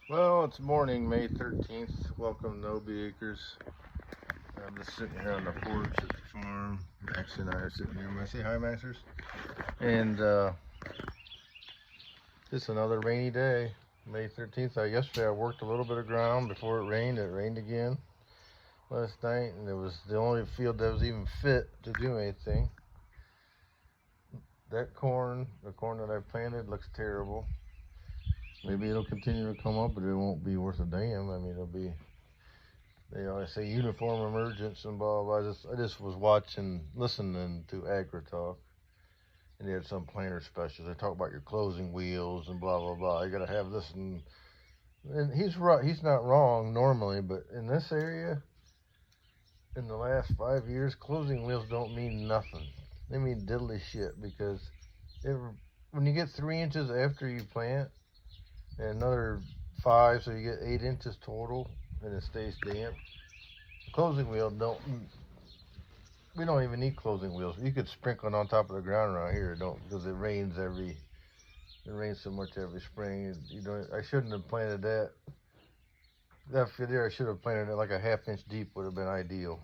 Well, it's morning, May 13th. Welcome to Obie Acres. I'm just sitting here on the porch at the farm. Max and I are sitting here. Say hi, Maxers. And it's another rainy day, May 13th. Yesterday I worked a little bit of ground before it rained. It rained again last night, and it was the only field that was even fit to do anything. That corn, the corn that I planted, looks terrible. Maybe it'll continue to come up, but it won't be worth a damn. I mean, it'll be, they always say uniform emergence and blah, blah, blah. I just was listening to AgriTalk, and they had some planter specials. They talk about your closing wheels and blah, blah, blah. You got to have this, and he's right. He's not wrong normally, but in this area, in the last 5 years, closing wheels don't mean nothing. They mean diddly shit, because when you get 3 inches after you plant, and another 5, so you get 8 inches total, and it stays damp. Closing wheel we don't even need closing wheels. You could sprinkle it on top of the ground around here, because it rains so much every spring. I shouldn't have planted that. That field there, I should have planted it like a 1/2 inch deep would have been ideal.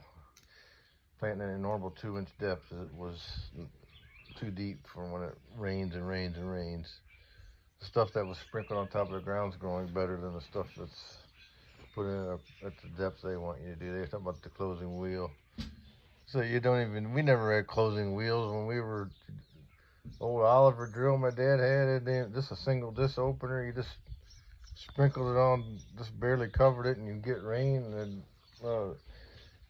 Planting it in normal 2-inch depth, it was too deep for when it rains and rains and rains. The stuff that was sprinkled on top of the ground is growing better than the stuff that's put in at the depth they want you to do. They're talking about the closing wheel. So we never had closing wheels when we were, old Oliver drill my dad had it, just a single disc opener. You just sprinkled it on, just barely covered it, and you get rain. And all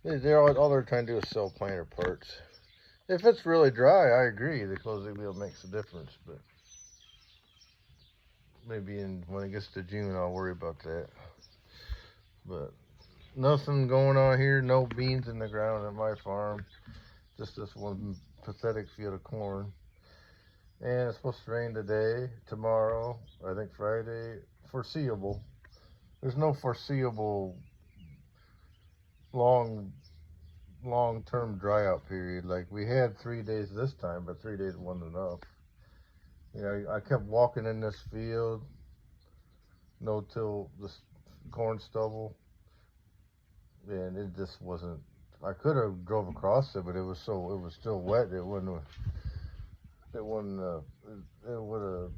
they're trying to do is sell planter parts. If it's really dry, I agree, the closing wheel makes a difference, but maybe when it gets to June, I'll worry about that. But nothing going on here. No beans in the ground at my farm. Just this one pathetic field of corn. And it's supposed to rain today, tomorrow, I think Friday. Foreseeable. There's no foreseeable long-term dry out period. Like we had 3 days this time, but 3 days wasn't enough. I kept walking in this field, till this corn stubble, and it just wasn't. I could have drove across it, but it was still wet. It would have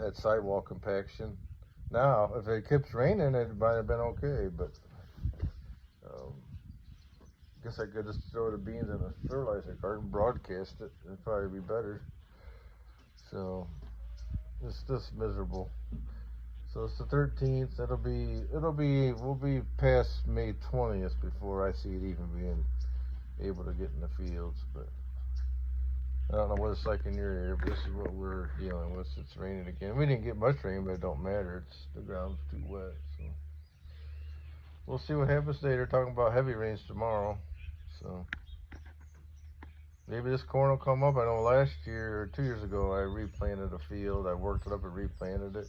had sidewalk compaction. Now, if it keeps raining, it might have been okay, but I guess I could just throw the beans in a fertilizer cart and broadcast it. It'd probably be better. So it's just miserable. So it's the 13th. We'll be past May 20th before I see it even being able to get in the fields. But I don't know what it's like in your area, but this is what we're dealing with. It's raining again. We didn't get much rain, but it don't matter. The ground's too wet. So we'll see what happens today. They're talking about heavy rains tomorrow. So maybe this corn will come up. I know last year or 2 years ago, I replanted a field. I worked it up and replanted it.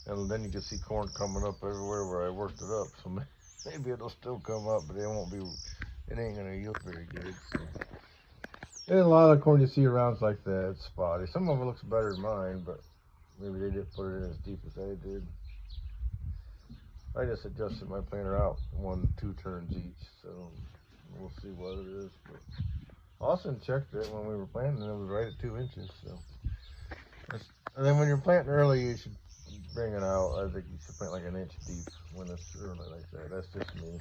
And then you can see corn coming up everywhere where I worked it up. So maybe it'll still come up, but it ain't going to yield very good. So. And a lot of the corn you see around is like that. It's spotty. Some of it looks better than mine, but maybe they didn't put it in as deep as I did. I just adjusted my planter out 1-2 turns each. So we'll see what it is. But Austin checked it when we were planting, and it was right at 2 inches. So, and then when you're planting early, you should bring it out. I think you should plant like 1 inch deep when it's early like that. That's just me.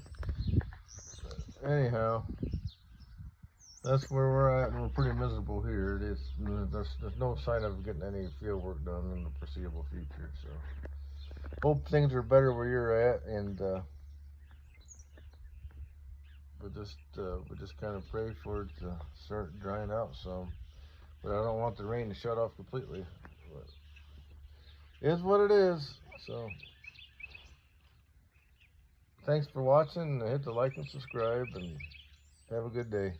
But anyhow, that's where we're at, and we're pretty miserable here. There's no sign of getting any field work done in the foreseeable future. So hope things are better where you're at, and we just kind of pray for it to start drying out some. But I don't want the rain to shut off completely. But it is what it is. So thanks for watching. Hit the like and subscribe, and have a good day.